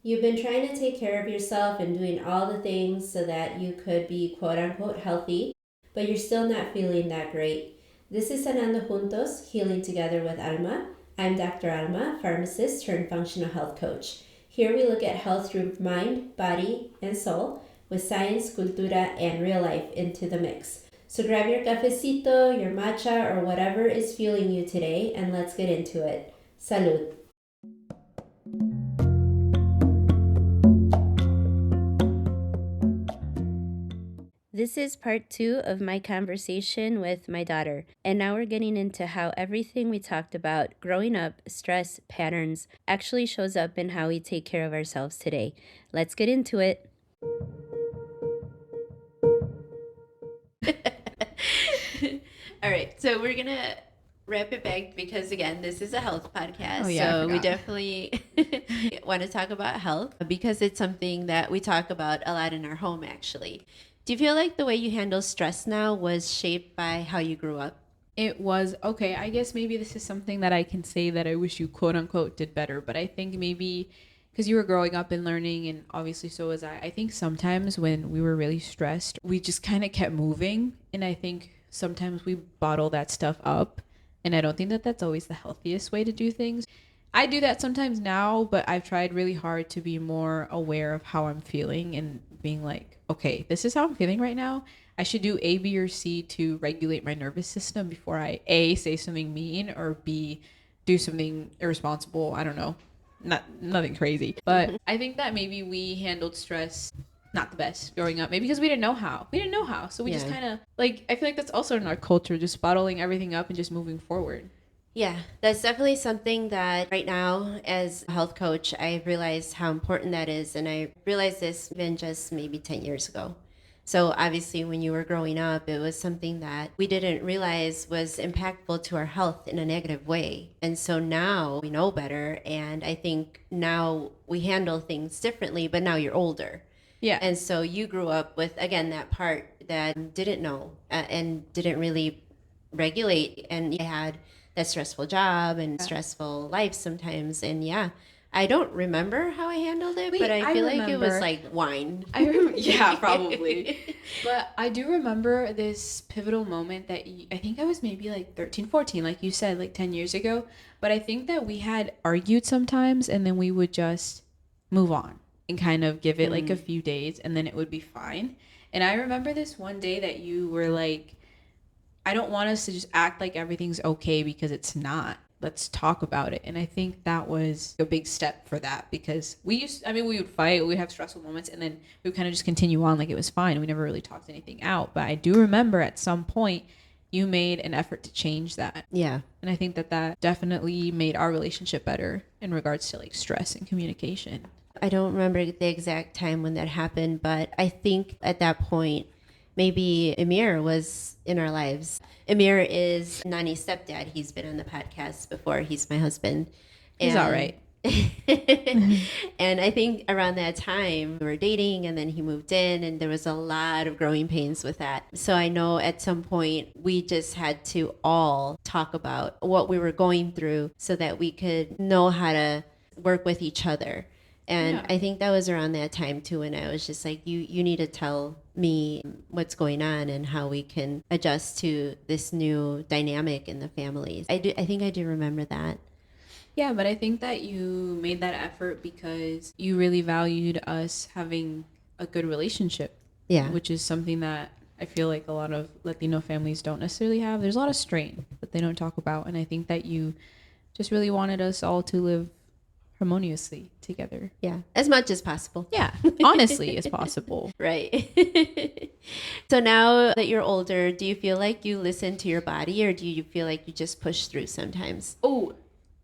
You've been trying to take care of yourself and doing all the things so that you could be quote unquote healthy, but you're still not feeling that great. This is Sanando Juntos, Healing Together with Alma. I'm Dr. Alma, pharmacist turned functional health coach. Here we look at health through mind, body, and soul with science, cultura, and real life into the mix. So grab your cafecito, your matcha, or whatever is fueling you today, and let's get into it. Salud. This is part 2 of my conversation with my daughter, and now we're getting into how everything we talked about growing up, stress, patterns, actually shows up in how we take care of ourselves today. Let's get into it. All right, so we're going to wrap it back because, again, this is a health podcast. Oh, yeah, so we definitely want to talk about health because it's something that we talk about a lot in our home, actually. Do you feel like the way you handle stress now was shaped by how you grew up? It was okay. I guess maybe this is something that I can say that I wish you quote unquote did better. But I think maybe because you were growing up and learning, and obviously so was I. I think sometimes when we were really stressed, we just kind of kept moving. And I think sometimes we bottle that stuff up. And I don't think that that's always the healthiest way to do things. I do that sometimes now, but I've tried really hard to be more aware of how I'm feeling and being like, okay, this is how I'm feeling right now. I should do A, B, or C to regulate my nervous system before I A, say something mean, or B, do something irresponsible. I don't know. Nothing crazy. But I think that maybe we handled stress not the best growing up. Maybe because we didn't know how. So we just kind of like, I feel like that's also in our culture, just bottling everything up and just moving forward. Yeah, that's definitely something that right now as a health coach, I realized how important that is. And I realized this even just maybe 10 years ago. So obviously when you were growing up, it was something that we didn't realize was impactful to our health in a negative way. And so now we know better. And I think now we handle things differently, but now you're older. Yeah. And so you grew up with, again, that part that didn't know and didn't really regulate. And you had that stressful job and stressful life sometimes. And yeah, I don't remember how I handled it, but I feel like it was like wine. Yeah, probably. But I do remember this pivotal moment that I think I was maybe like 13, 14, like you said, like 10 years ago. But I think that we had argued sometimes and then we would just move on and kind of give it like a few days and then it would be fine. And I remember this one day that you were like, I don't want us to just act like everything's okay because it's not. Let's talk about it. And I think that was a big step for that because we would fight, we'd have stressful moments, and then we would kind of just continue on like it was fine. We never really talked anything out. But I do remember at some point you made an effort to change that. Yeah. And I think that that definitely made our relationship better in regards to like stress and communication. I don't remember the exact time when that happened, but I think at that point, maybe Amir was in our lives. Amir is Nani's stepdad. He's been on the podcast before. He's my husband. He's all right. And I think around that time we were dating and then he moved in and there was a lot of growing pains with that. So I know at some point we just had to all talk about what we were going through so that we could know how to work with each other. And I think that was around that time too when I was just like, you need to tell me what's going on and how we can adjust to this new dynamic in the family. I think I do remember that. Yeah, but I think that you made that effort because you really valued us having a good relationship. Yeah. Which is something that I feel like a lot of Latino families don't necessarily have. There's a lot of strain that they don't talk about. And I think that you just really wanted us all to live harmoniously together. Yeah, as much as possible. Yeah, honestly as possible. Right. So now that you're older, do you feel like you listen to your body or do you feel like you just push through sometimes? Oh,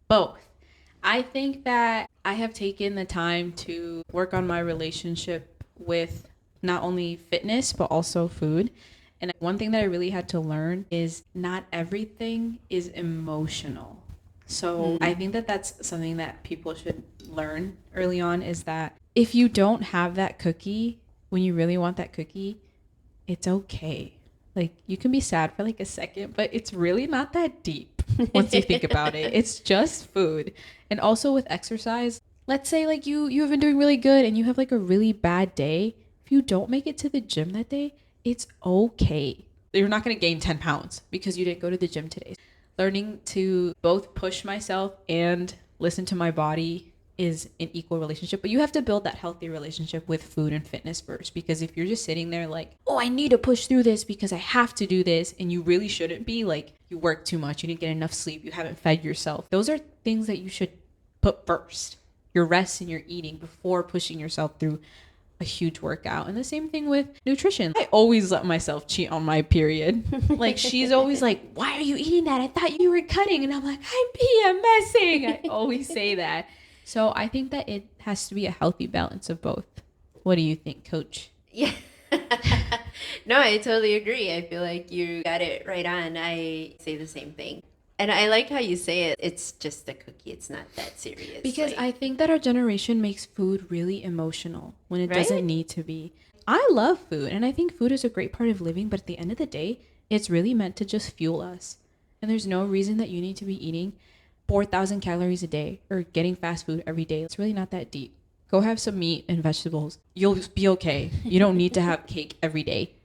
both. I think that I have taken the time to work on my relationship with not only fitness, but also food. And one thing that I really had to learn is not everything is emotional. So I think that that's something that people should learn early on is that if you don't have that cookie, when you really want that cookie, it's okay. Like you can be sad for like a second, but it's really not that deep once you think about it. It's just food. And also with exercise, let's say like you have been doing really good and you have like a really bad day. If you don't make it to the gym that day, it's okay. You're not going to gain 10 pounds because you didn't go to the gym today. Learning to both push myself and listen to my body is an equal relationship, but you have to build that healthy relationship with food and fitness first, because if you're just sitting there like, oh, I need to push through this because I have to do this, and you really shouldn't be, like, you work too much, you didn't get enough sleep, you haven't fed yourself, those are things that you should put first, your rest and your eating, before pushing yourself through a huge workout. And the same thing with nutrition. I always let myself cheat on my period. Like, she's always like, why are you eating that? I thought you were cutting. And I'm like, I'm PMSing. I always say that. So I think that it has to be a healthy balance of both. What do you think, Coach? Yeah. No, I totally agree. I feel like you got it right on. I say the same thing. And I like how you say it. It's just a cookie. It's not that serious. Because like, I think that our generation makes food really emotional when it Right? doesn't need to be. I love food, and I think food is a great part of living, but at the end of the day, it's really meant to just fuel us. And there's no reason that you need to be eating 4,000 calories a day or getting fast food every day. It's really not that deep. Go have some meat and vegetables. You'll be okay. You don't need to have cake every day.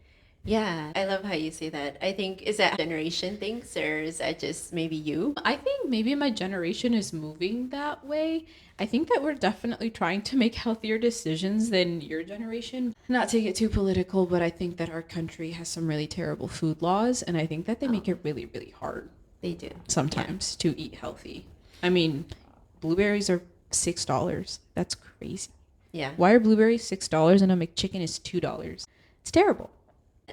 Yeah, I love how you say that. I think, is that generation things, or is that just maybe you? I think maybe my generation is moving that way. I think that we're definitely trying to make healthier decisions than your generation. Not to get too political, but I think that our country has some really terrible food laws, and I think that they make it really, really hard They do. sometimes to eat healthy. I mean, blueberries are $6. That's crazy. Yeah. Why are blueberries $6 and a McChicken is $2? It's terrible.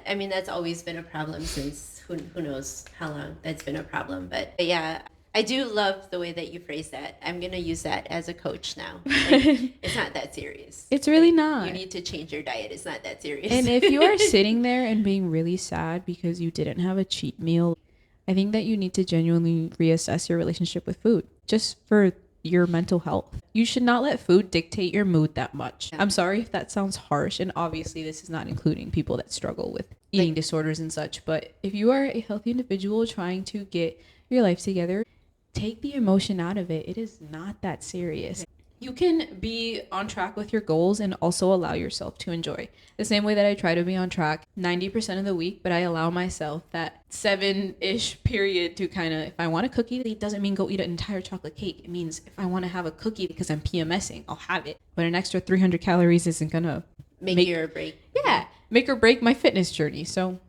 I mean, that's always been a problem since who knows how long that's been a problem. But yeah, I do love the way that you phrase that. I'm going to use that as a coach now. Like, it's not that serious. It's really Like, not. You need to change your diet. It's not that serious. And if you are sitting there and being really sad because you didn't have a cheat meal, I think that you need to genuinely reassess your relationship with food, just for your mental health. You should not let food dictate your mood that much. I'm sorry if that sounds harsh, and obviously this is not including people that struggle with eating disorders and such, but if you are a healthy individual trying to get your life together, take the emotion out of it. It is not that serious. You can be on track with your goals and also allow yourself to enjoy. The same way that I try to be on track 90% of the week, but I allow myself that 7-ish period to kind of, if I want a cookie, it doesn't mean go eat an entire chocolate cake. It means if I want to have a cookie because I'm PMSing, I'll have it. But an extra 300 calories isn't going to make you or break. Yeah, make or break my fitness journey. So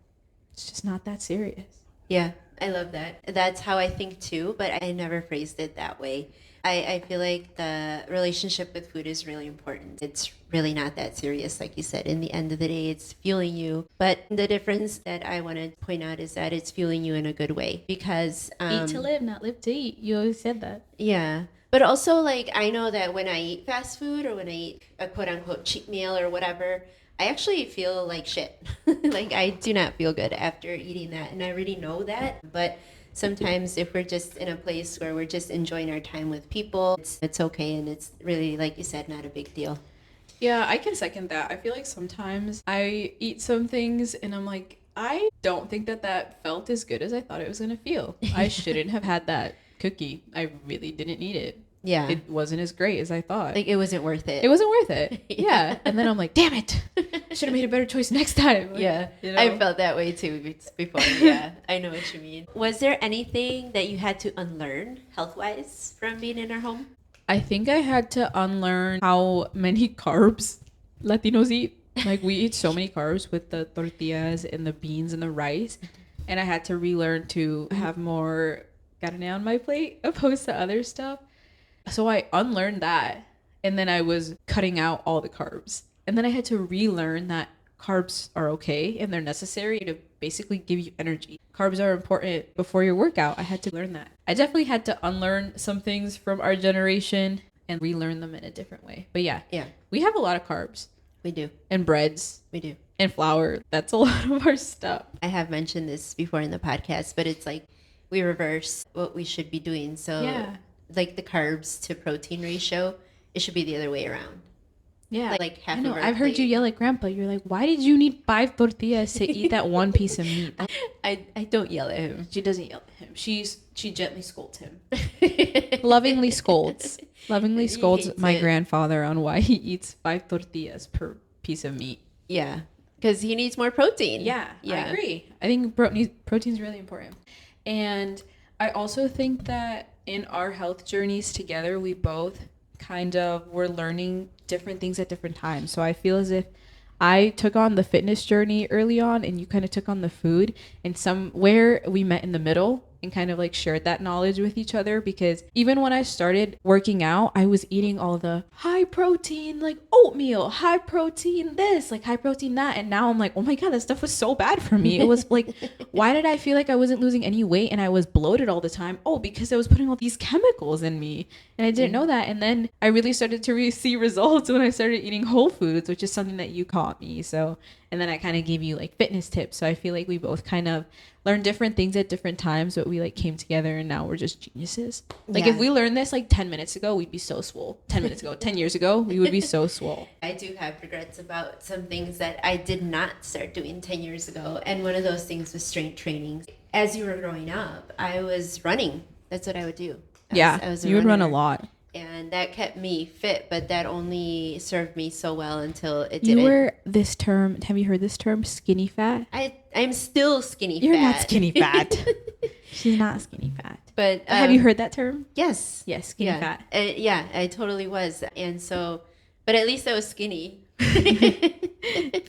it's just not that serious. Yeah, I love that. That's how I think too, but I never phrased it that way. I feel like the relationship with food is really important. It's really not that serious, like you said. In the end of the day, it's fueling you. But the difference that I want to point out is that it's fueling you in a good way, because Eat to live, not live to eat. You always said that. Yeah. But also, like, I know that when I eat fast food, or when I eat a quote unquote cheat meal or whatever, I actually feel like shit. Like, I do not feel good after eating that. And I already know that. But sometimes if we're just in a place where we're just enjoying our time with people, it's okay. And it's really, like you said, not a big deal. Yeah, I can second that. I feel like sometimes I eat some things and I'm like, I don't think that felt as good as I thought it was going to feel. I shouldn't have had that cookie. I really didn't need it. Yeah. It wasn't as great as I thought. Like, it wasn't worth it. It wasn't worth it. Yeah. And then I'm like, damn it. I should have made a better choice next time. Like, yeah. you know? I felt that way too before. Yeah. I know what you mean. Was there anything that you had to unlearn health-wise from being in our home? I think I had to unlearn how many carbs Latinos eat. Like, we eat so many carbs with the tortillas and the beans and the rice. And I had to relearn to have more carne on my plate opposed to other stuff. So I unlearned that, and then I was cutting out all the carbs. And then I had to relearn that carbs are okay and they're necessary to basically give you energy. Carbs are important before your workout. I had to learn that. I definitely had to unlearn some things from our generation and relearn them in a different way. But yeah, we have a lot of carbs. We do. And breads. We do. And flour. That's a lot of our stuff. I have mentioned this before in the podcast, but it's like we reverse what we should be doing. So like the carbs to protein ratio, it should be the other way around. Yeah. Like half I know. of our I've heard you yell at Grandpa. You're like, why did you need 5 tortillas to eat that one piece of meat? I don't yell at him. She doesn't yell at him. She gently scolds him. Lovingly scolds. Lovingly He scolds hates my it. grandfather on why he eats 5 tortillas per piece of meat. Yeah, because he needs more protein. Yeah, I Yeah. agree. I think protein is really important. And I also think that in our health journeys together, we both kind of were learning different things at different times. So I feel as if I took on the fitness journey early on and you kind of took on the food, and somewhere we met in the middle and kind of like shared that knowledge with each other, because even when I started working out, I was eating all the high protein like oatmeal, high protein this, like high protein that, and now I'm like, oh my god, that stuff was so bad for me. It was like, why did I feel like I wasn't losing any weight and I was bloated all the time? Oh, because I was putting all these chemicals in me and I didn't know that. And then I really started to see results when I started eating whole foods, which is something that you taught me. So, and then I kind of gave you like fitness tips. So I feel like we both kind of learned different things at different times, but we like came together and now we're just geniuses. Like if we learned this like 10 minutes ago, we'd be so swole. 10 minutes ago, 10 years ago, we would be so swole. I do have regrets about some things that I did not start doing 10 years ago. And one of those things was strength training. As you were growing up, I was running. That's what I would do. I was You would run a runner. lot. And that kept me fit, but that only served me so well until it You didn't. were this term, have you heard this term, skinny fat? I'm still skinny You're fat. not skinny fat. She's not skinny fat. But Have you heard that term? Yes. Yes, skinny Yeah. fat. Yeah, I totally was. And so, but at least I was skinny.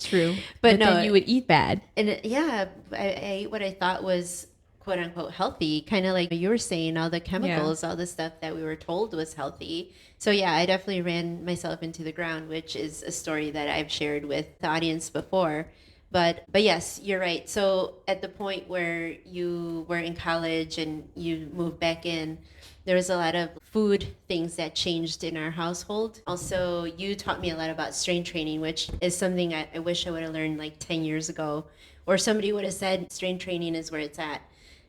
True. But no, then you would eat bad. And I ate what I thought was quote unquote healthy, kind of like you were saying, all the chemicals, all the stuff that we were told was healthy. So yeah, I definitely ran myself into the ground, which is a story that I've shared with the audience before. But yes, you're right. So at the point where you were in college and you moved back in, there was a lot of food things that changed in our household. Also, you taught me a lot about strength training, which is something I wish I would have learned like 10 years ago, or somebody would have said strength training is where it's at.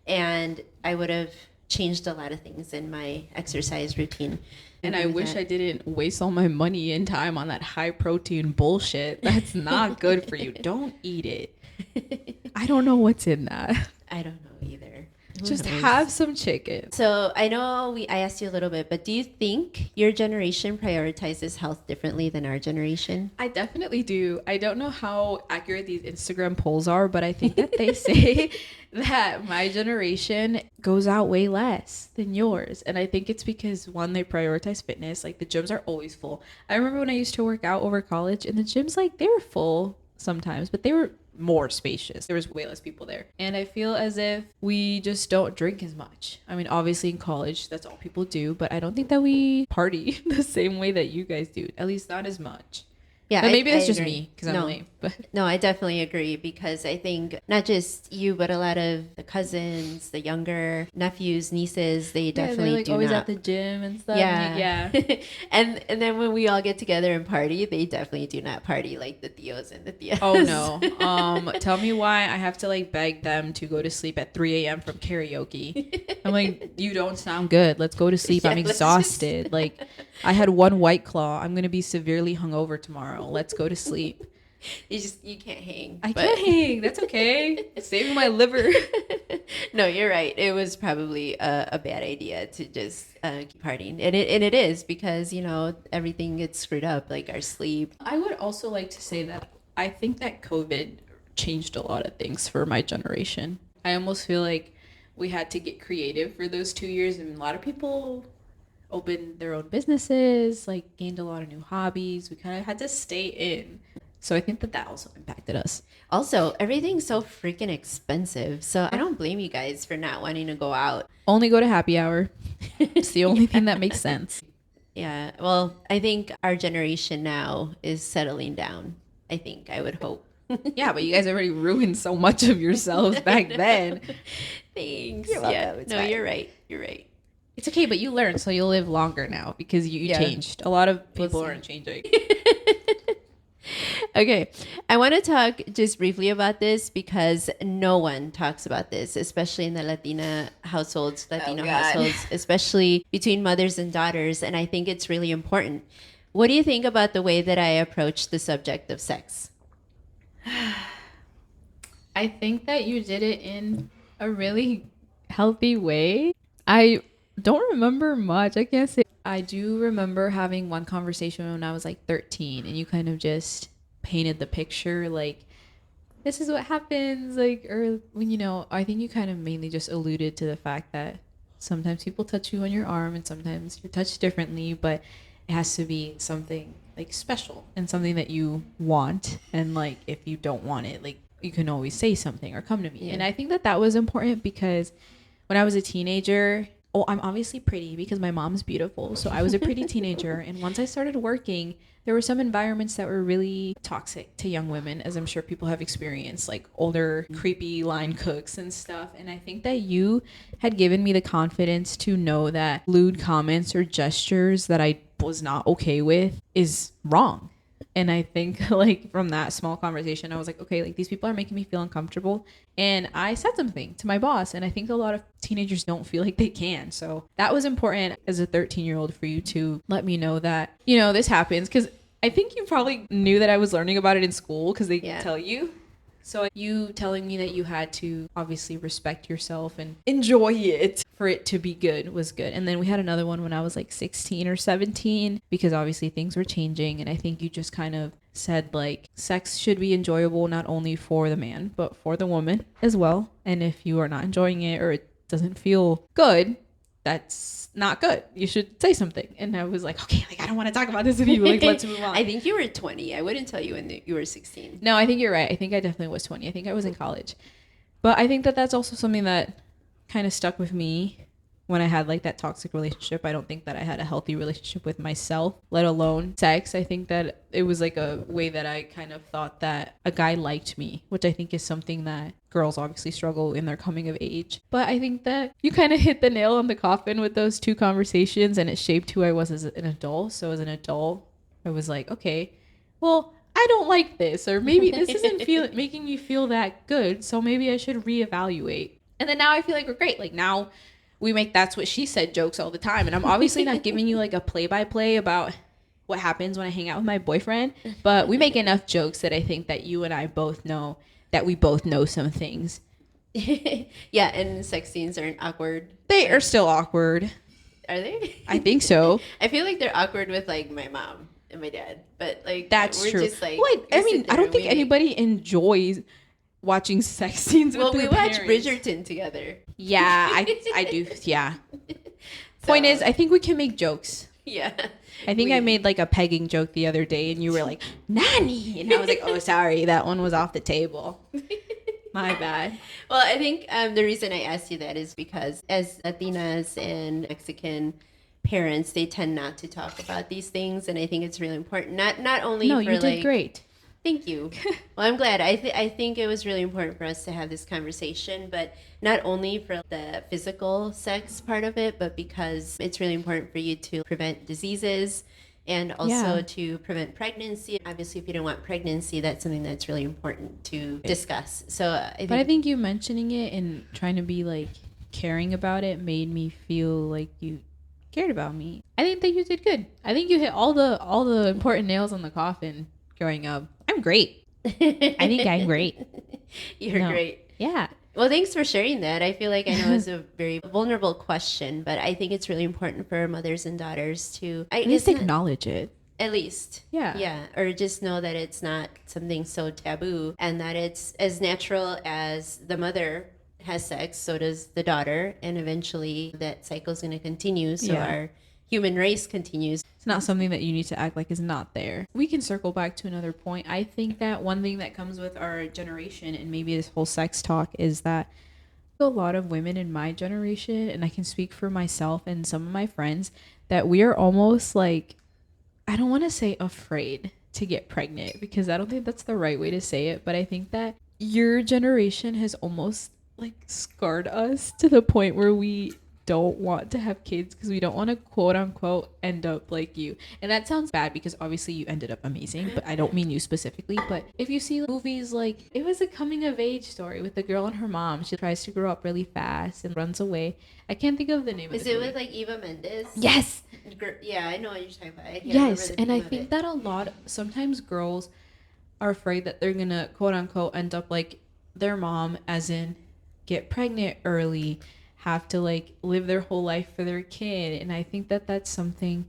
And I would have changed a lot of things in my exercise routine. And I wish I didn't waste all my money and time on that high protein bullshit. That's not good for you. Don't eat it. I don't know what's in that. I don't know either. Just have some chicken. So I know I asked you a little bit, but do you think your generation prioritizes health differently than our generation? I definitely do. I don't know how accurate these Instagram polls are, but I think that they say that my generation goes out way less than yours. And I think it's because, one, they prioritize fitness. Like the gyms are always full. I remember when I used to work out over college and the gyms, like they were full sometimes, but they were more spacious. There was way less people there. And I feel as if we just don't drink as much. I mean, obviously in college, that's all people do, but I don't think that we party the same way that you guys do. At least not as much. Yeah, But maybe that's I just agree. me because I'm lame. But No, I definitely agree, because I think not just you, but a lot of the cousins, the younger nephews, nieces, they definitely they're like do always not. at the gym and stuff. Yeah. Yeah. and then when we all get together and party, they definitely do not party like the Theos and the Theas. Oh no. Tell me why I have to like beg them to go to sleep at 3 a.m. from karaoke. I'm like, you don't sound good. Let's go to sleep. Yeah, I'm let's exhausted. Like I had one White Claw. I'm gonna be severely hungover tomorrow. Let's go to sleep. You can't hang. I can't hang. That's okay. It's saving my liver. No, you're right. It was probably a bad idea to just keep partying, and it is, because everything gets screwed up, like our sleep. I would also like to say that I think that COVID changed a lot of things for my generation. I almost feel like we had to get creative for those 2 years, and a lot of people opened their own businesses, like gained a lot of new hobbies. We kind of had to stay in. So I think that also impacted us. Also, everything's so freaking expensive, so I don't blame you guys for not wanting to go out. Only go to happy hour. It's the only thing that makes sense. Yeah, well, I think our generation now is settling down. I would hope. Yeah, but you guys already ruined so much of yourselves back then. Thanks. You're welcome. Yeah, It's no, fine. you're right. You're right. It's okay, but you learned, so you'll live longer now because you changed. A lot of people aren't changing. Okay, I want to talk just briefly about this because no one talks about this, especially in the Latino households, especially between mothers and daughters. And I think it's really important. What do you think about the way that I approach the subject of sex? I think that you did it in a really healthy way. I don't remember much. I can't say. I do remember having one conversation when I was like 13, and you kind of just painted the picture like, this is what happens, like, or when, I think you kind of mainly just alluded to the fact that sometimes people touch you on your arm and sometimes you're touched differently, but it has to be something like special and something that you want. And like, if you don't want it, like, you can always say something or come to me. Yeah. And I think that that was important because when I was a teenager, oh, I'm obviously pretty because my mom's beautiful. So I was a pretty teenager. And once I started working, there were some environments that were really toxic to young women, as I'm sure people have experienced, like older, creepy line cooks and stuff. And I think that you had given me the confidence to know that lewd comments or gestures that I was not okay with is wrong. And I think like from that small conversation, I was like, okay, like these people are making me feel uncomfortable. And I said something to my boss. And I think a lot of teenagers don't feel like they can. So that was important as a 13-year-old for you to let me know that, this happens. Because I think you probably knew that I was learning about it in school because they tell you. So you telling me that you had to obviously respect yourself and enjoy it for it to be good was good. And then we had another one when I was like 16 or 17 because obviously things were changing. And I think you just kind of said like sex should be enjoyable not only for the man, but for the woman as well. And if you are not enjoying it or it doesn't feel good, that's not good. You should say something. And I was like, okay, like I don't want to talk about this with you. Like, let's move on. I think you were 20. I wouldn't tell you when you were 16. No, I think you're right. I think I definitely was 20. I think I was in college. But I think that that's also something that kind of stuck with me when I had like that toxic relationship. I don't think that I had a healthy relationship with myself, let alone sex. I think that it was like a way that I kind of thought that a guy liked me, which I think is something that girls obviously struggle in their coming of age. But I think that you kind of hit the nail on the coffin with those two conversations, and it shaped who I was as an adult. So as an adult, I was like, okay, well, I don't like this, or maybe this isn't making me feel that good. So maybe I should reevaluate. And then now I feel like we're great. Like now we make that's what she said jokes all the time. And I'm obviously not giving you like a play-by-play about what happens when I hang out with my boyfriend, but we make enough jokes that I think that you and I both know that we both know some things. Yeah, and sex scenes aren't awkward. They are still awkward. Are they? I think so. I feel like they're awkward with like my mom and my dad, but like that's we're true. Just, like, well, I mean, I don't think anybody enjoys watching sex scenes with their parents. We watch Bridgerton together. Yeah, I do. Yeah. Point is, I think we can make jokes. Yeah. I think I made like a pegging joke the other day and you were like, Nanny. And I was like, oh, sorry. That one was off the table. My bad. Well, I think the reason I asked you that is because as Latinas and Mexican parents, they tend not to talk about these things. And I think it's really important. Not only no, for you did great. Thank you. Well, I'm glad. I think it was really important for us to have this conversation, but not only for the physical sex part of it, but because it's really important for you to prevent diseases and also to prevent pregnancy. Obviously, if you don't want pregnancy, that's something that's really important to discuss. So, I think you mentioning it and trying to be like caring about it made me feel like you cared about me. I think that you did good. I think you hit all the important nails on the coffin growing up. I'm great. I think I'm great. You're great. Yeah. Well, thanks for sharing that. I feel like I know it's a very vulnerable question, but I think it's really important for mothers and daughters to at least acknowledge it. At least. Yeah. Yeah. Or just know that it's not something so taboo and that it's as natural as the mother has sex, so does the daughter. And eventually that cycle is going to continue. So our human race continues. It's not something that you need to act like is not there. We can circle back to another point. I think that one thing that comes with our generation and maybe this whole sex talk is that a lot of women in my generation, and I can speak for myself and some of my friends, that we are almost like, I don't want to say afraid to get pregnant because I don't think that's the right way to say it, but I think that your generation has almost like scarred us to the point where we don't want to have kids because we don't want to quote unquote end up like you. And that sounds bad because obviously you ended up amazing, but I don't mean you specifically. But if you see movies like, it was a coming of age story with the girl and her mom. She tries to grow up really fast and runs away. I can't think of the name of it. Is it with like Eva Mendes? Yes. Yeah, I know what you're talking about. Yes, and I think that sometimes girls are afraid that they're going to quote unquote end up like their mom, as in get pregnant early, have to like live their whole life for their kid. And I think that that's something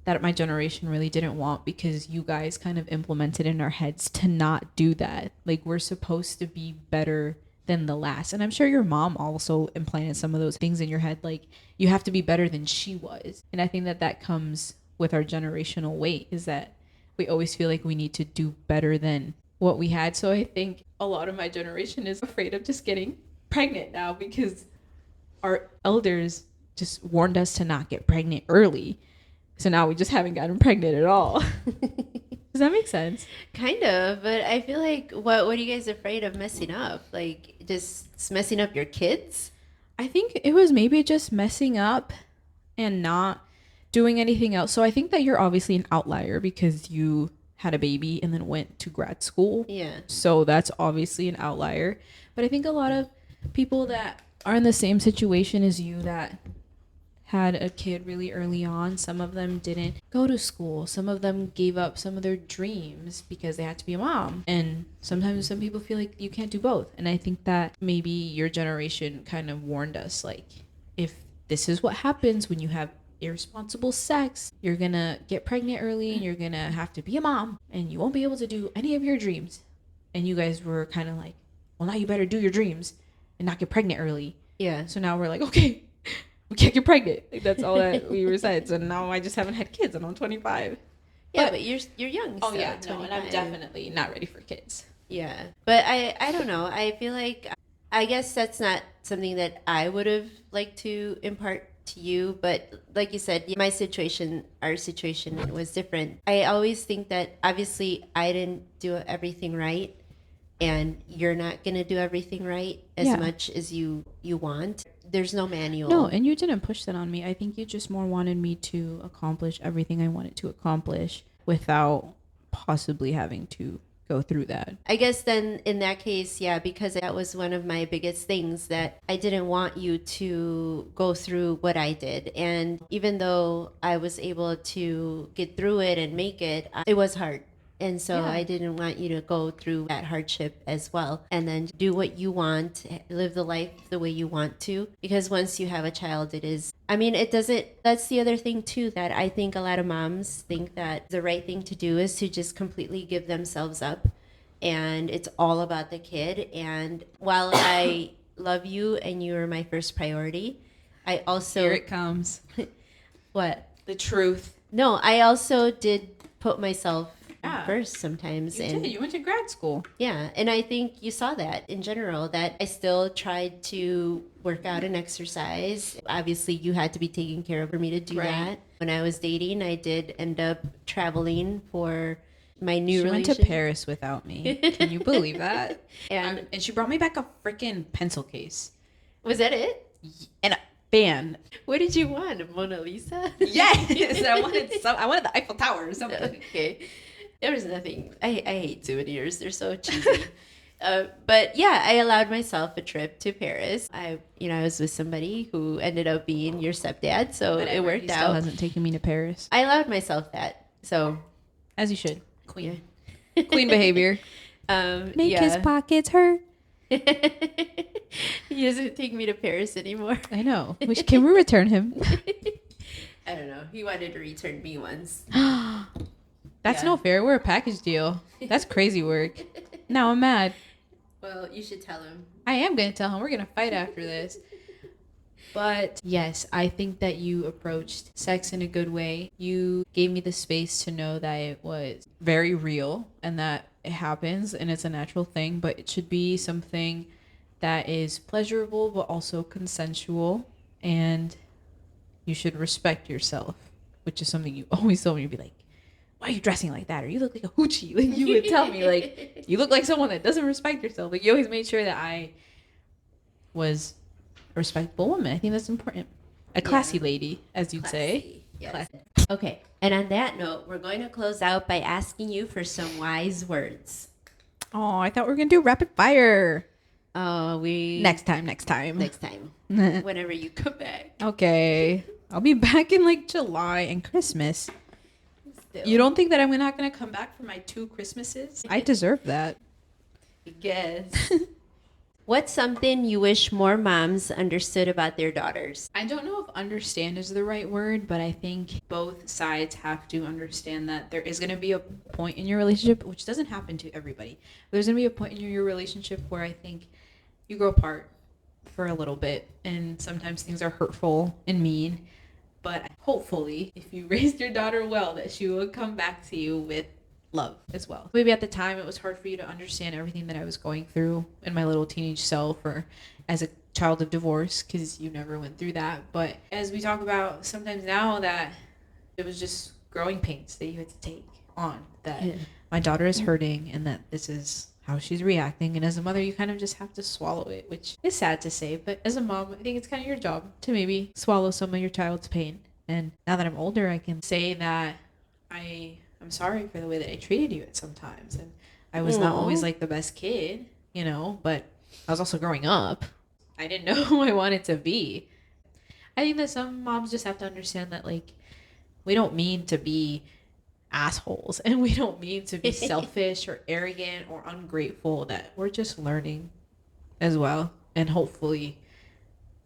that my generation really didn't want, because you guys kind of implemented in our heads to not do that. Like, we're supposed to be better than the last. And I'm sure your mom also implanted some of those things in your head, like you have to be better than she was. And I think that that comes with our generational weight, is that we always feel like we need to do better than what we had. So I think a lot of my generation is afraid of just getting pregnant now, because our elders just warned us to not get pregnant early. So now we just haven't gotten pregnant at all. Does that make sense? Kind of, but I feel like what are you guys afraid of messing up? Like just messing up your kids? I think it was maybe just messing up and not doing anything else. So I think that you're obviously an outlier because you had a baby and then went to grad school. Yeah. So that's obviously an outlier. But I think a lot of people that are in the same situation as you, that had a kid really early on, some of them didn't go to school, some of them gave up some of their dreams because they had to be a mom, and sometimes some people feel like you can't do both. And I think that maybe your generation kind of warned us, like, if this is what happens when you have irresponsible sex, you're gonna get pregnant early and you're gonna have to be a mom and you won't be able to do any of your dreams. And you guys were kind of like, well, now you better do your dreams and not get pregnant early. Yeah. So now we're like, okay, we can't get pregnant. Like, that's all that we were said. So now I just haven't had kids and I'm 25. Yeah, but you're young. Oh still, yeah, no, 25. and I'm definitely not ready for kids. Yeah, but I don't know. I feel like, I guess that's not something that I would have liked to impart to you, but like you said, my situation, our situation was different. I always think that obviously I didn't do everything right, and you're not gonna do everything right as much as you want. There's no manual. No, and you didn't push that on me. I think you just more wanted me to accomplish everything I wanted to accomplish without possibly having to go through that. I guess then in that case, yeah, because that was one of my biggest things, that I didn't want you to go through what I did. And even though I was able to get through it and make it, it was hard. And so I didn't want you to go through that hardship as well, and then do what you want, live the life the way you want to. Because once you have a child, it doesn't, that's the other thing too, that I think a lot of moms think that the right thing to do is to just completely give themselves up. And it's all about the kid. And while I love you and you are my first priority, I also... Here it comes. What? The truth. No, I also did put myself first sometimes. You went to grad school. Yeah, and I think you saw that in general, that I still tried to work out and exercise. Obviously, you had to be taken care of for me to do that. When I was dating, I did end up traveling for my new relationship. She went to Paris without me. Can you believe that? And she brought me back a freaking pencil case. Was that it? And a fan. What did you want? A Mona Lisa? Yes, I wanted the Eiffel Tower or something. Okay. There was nothing. I hate souvenirs. They're so cheesy. But yeah, I allowed myself a trip to Paris. I was with somebody who ended up being your stepdad, so it worked out. Still hasn't taken me to Paris. I allowed myself that. So, as you should. Queen. Yeah. Queen behavior. Make his pockets hurt. He doesn't take me to Paris anymore. I know. Can we return him? I don't know. He wanted to return me once. That's no fair. We're a package deal. That's crazy work. Now I'm mad. Well, you should tell him. I am going to tell him. We're going to fight after this. But yes, I think that you approached sex in a good way. You gave me the space to know that it was very real and that it happens and it's a natural thing, but it should be something that is pleasurable but also consensual, and you should respect yourself, which is something you always told me. You'd be like, why are you dressing like that? Or you look like a hoochie. Like, you would tell me, like, you look like someone that doesn't respect yourself. Like, you always made sure that I was a respectable woman. I think that's important. A classy lady, as you'd say. Yes. Classy. Okay. And on that note, we're going to close out by asking you for some wise words. Oh, I thought we were going to do rapid fire. Oh, Next time. Next time. Whenever you come back. Okay. I'll be back in like July and Christmas. Still. You don't think that I'm not going to come back for my 2 Christmases? I deserve that. I guess. What's something you wish more moms understood about their daughters? I don't know if understand is the right word, but I think both sides have to understand that there is going to be a point in your relationship, which doesn't happen to everybody. But there's going to be a point in your relationship where I think you grow apart for a little bit, and sometimes things are hurtful and mean. But hopefully, if you raised your daughter well, that she will come back to you with love as well. Maybe at the time it was hard for you to understand everything that I was going through in my little teenage self, or as a child of divorce, because you never went through that. But as we talk about sometimes now, that it was just growing pains that you had to take on, that my daughter is hurting and that this is how she's reacting. And as a mother, you kind of just have to swallow it, which is sad to say. But as a mom, I think it's kind of your job to maybe swallow some of your child's pain. And now that I'm older, I can say that I'm sorry for the way that I treated you at some times. And I was not always like the best kid, you know, but I was also growing up. I didn't know who I wanted to be. I think that some moms just have to understand that, like, we don't mean to be assholes, and we don't mean to be selfish or arrogant or ungrateful, that we're just learning as well. And hopefully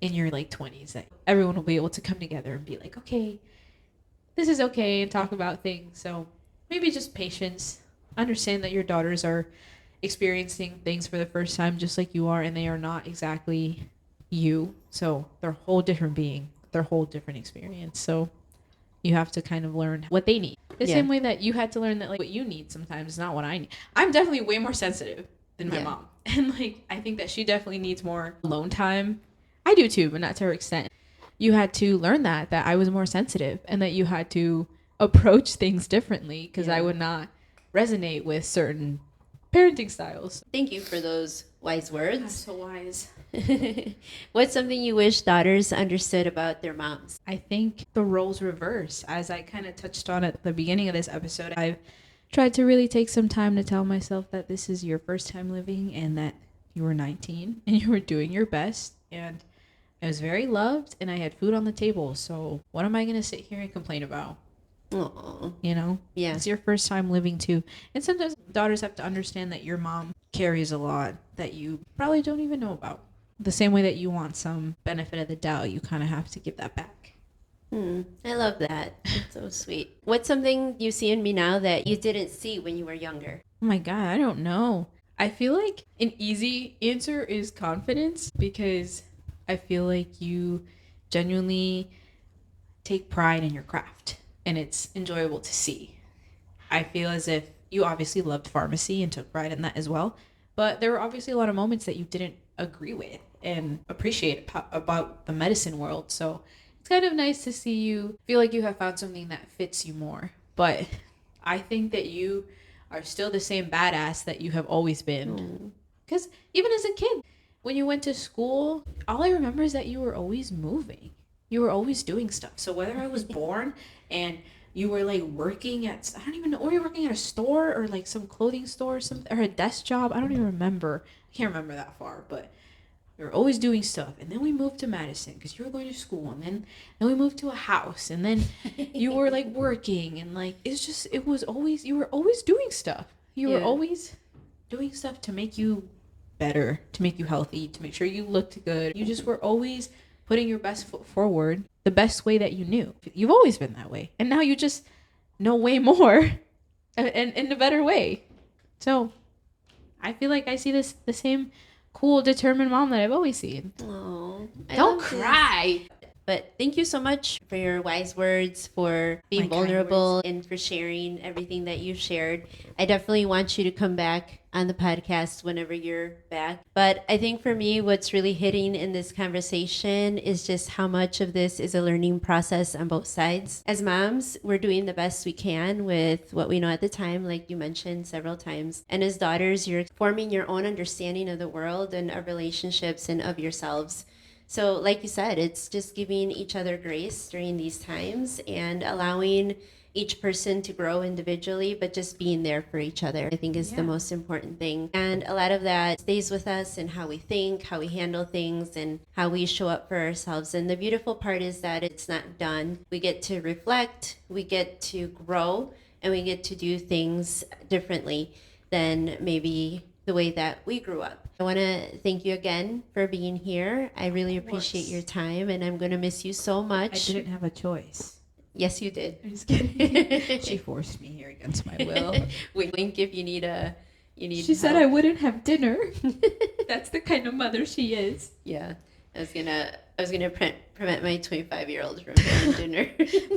in your like 20s that everyone will be able to come together and be like, okay, this is okay, and talk about things. So maybe just patience. Understand that your daughters are experiencing things for the first time just like you are, and they are not exactly you. So they're a whole different being, they're a whole different experience. So you have to kind of learn what they need. The same way that you had to learn that, like, what you need sometimes is not what I need. I'm definitely way more sensitive than my mom. And like, I think that she definitely needs more alone time. I do too, but not to her extent. You had to learn that I was more sensitive, and that you had to approach things differently, because I would not resonate with certain parenting styles. Thank you for those wise words. That's so wise. What's something you wish daughters understood about their moms? I think the roles reverse. As I kind of touched on at the beginning of this episode, I've tried to really take some time to tell myself that this is your first time living, and that you were 19 and you were doing your best, and I was very loved, and I had food on the table. So what am I going to sit here and complain about? Aww. You know? Yeah. It's your first time living too. And sometimes daughters have to understand that your mom carries a lot that you probably don't even know about. The same way that you want some benefit of the doubt, you kind of have to give that back. I love that. It's so sweet. What's something you see in me now that you didn't see when you were younger? Oh my God, I don't know. I feel like an easy answer is confidence, because I feel like you genuinely take pride in your craft, and it's enjoyable to see. I feel as if you obviously loved pharmacy and took pride in that as well, but there were obviously a lot of moments that you didn't agree with and appreciate about the medicine world. So it's kind of nice to see you feel like you have found something that fits you more. But I think that you are still the same badass that you have always been. Because even as a kid, when you went to school, all I remember is that you were always moving. You were always doing stuff. So whether I was born and you were like working at, I don't even know, or you were working at a store, or like some clothing store or something, or a desk job. I don't even remember. I can't remember that far, but we were always doing stuff. And then we moved to Madison because you were going to school, and then we moved to a house, and then you were like working, and like, it was always, you were always doing stuff. You were always doing stuff to make you better, to make you healthy, to make sure you looked good. You just were always putting your best foot forward the best way that you knew. You've always been that way. And now you just know way more and in a better way. So I feel like I see the same cool, determined mom that I've always seen. Oh, don't cry. But thank you so much for your wise words, for being vulnerable, and for sharing everything that you've shared. I definitely want you to come back on the podcast whenever you're back. But I think for me, what's really hitting in this conversation is just how much of this is a learning process on both sides. As moms, we're doing the best we can with what we know at the time, like you mentioned several times. And as daughters, you're forming your own understanding of the world and of relationships and of yourselves. So like you said, it's just giving each other grace during these times and allowing each person to grow individually, but just being there for each other, I think is the most important thing. And a lot of that stays with us in how we think, how we handle things, and how we show up for ourselves. And the beautiful part is that it's not done. We get to reflect, we get to grow, and we get to do things differently than maybe the way that we grew up. I want to thank you again for being here. I really appreciate your time, and I'm going to miss you so much. I didn't have a choice. Yes, you did. I'm just kidding. She forced me here against my will. Wink if you need She help. said I wouldn't have dinner. That's the kind of mother she is. Yeah. I was gonna prevent my 25-year-old from having dinner.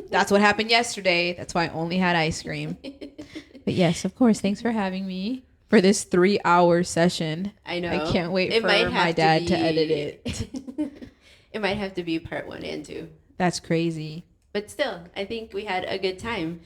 That's what happened yesterday. That's why I only had ice cream. But yes, of course. Thanks for having me for this 3-hour session. I know. I can't wait for my dad to edit it. It might have to be part 1 and 2. That's crazy. But still, I think we had a good time.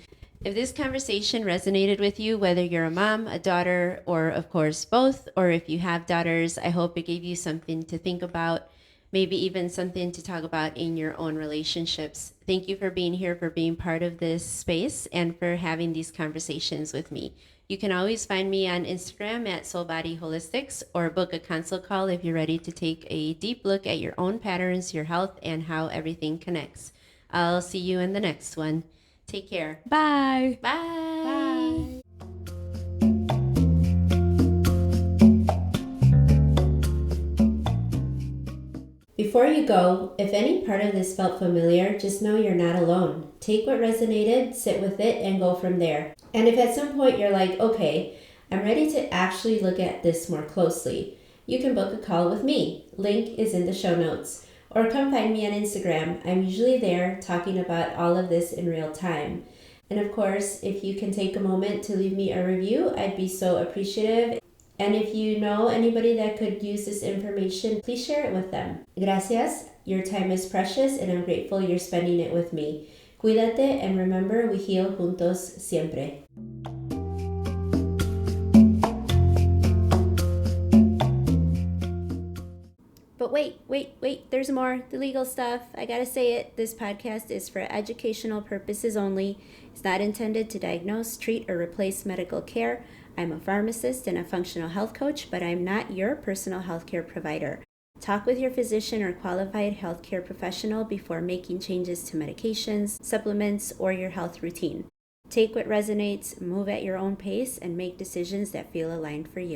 If this conversation resonated with you, whether you're a mom, a daughter, or of course both, or if you have daughters, I hope it gave you something to think about, maybe even something to talk about in your own relationships. Thank you for being here, for being part of this space, and for having these conversations with me. You can always find me on Instagram at Soul Body Holistics, or book a consult call if you're ready to take a deep look at your own patterns, your health, and how everything connects. I'll see you in the next one. Take care. Bye. Bye. Bye. Before you go, if any part of this felt familiar, just know you're not alone. Take what resonated, sit with it, and go from there. And if at some point you're like, okay, I'm ready to actually look at this more closely, you can book a call with me. Link is in the show notes. Or come find me on Instagram. I'm usually there talking about all of this in real time. And of course, if you can take a moment to leave me a review, I'd be so appreciative. And if you know anybody that could use this information, please share it with them. Gracias. Your time is precious, and I'm grateful you're spending it with me. Cuídate, and remember, we heal juntos siempre. But wait, there's more. The legal stuff. I gotta say it. This podcast is for educational purposes only. It's not intended to diagnose, treat, or replace medical care. I'm a pharmacist and a functional health coach, but I'm not your personal healthcare provider. Talk with your physician or qualified healthcare professional before making changes to medications, supplements, or your health routine. Take what resonates, move at your own pace, and make decisions that feel aligned for you.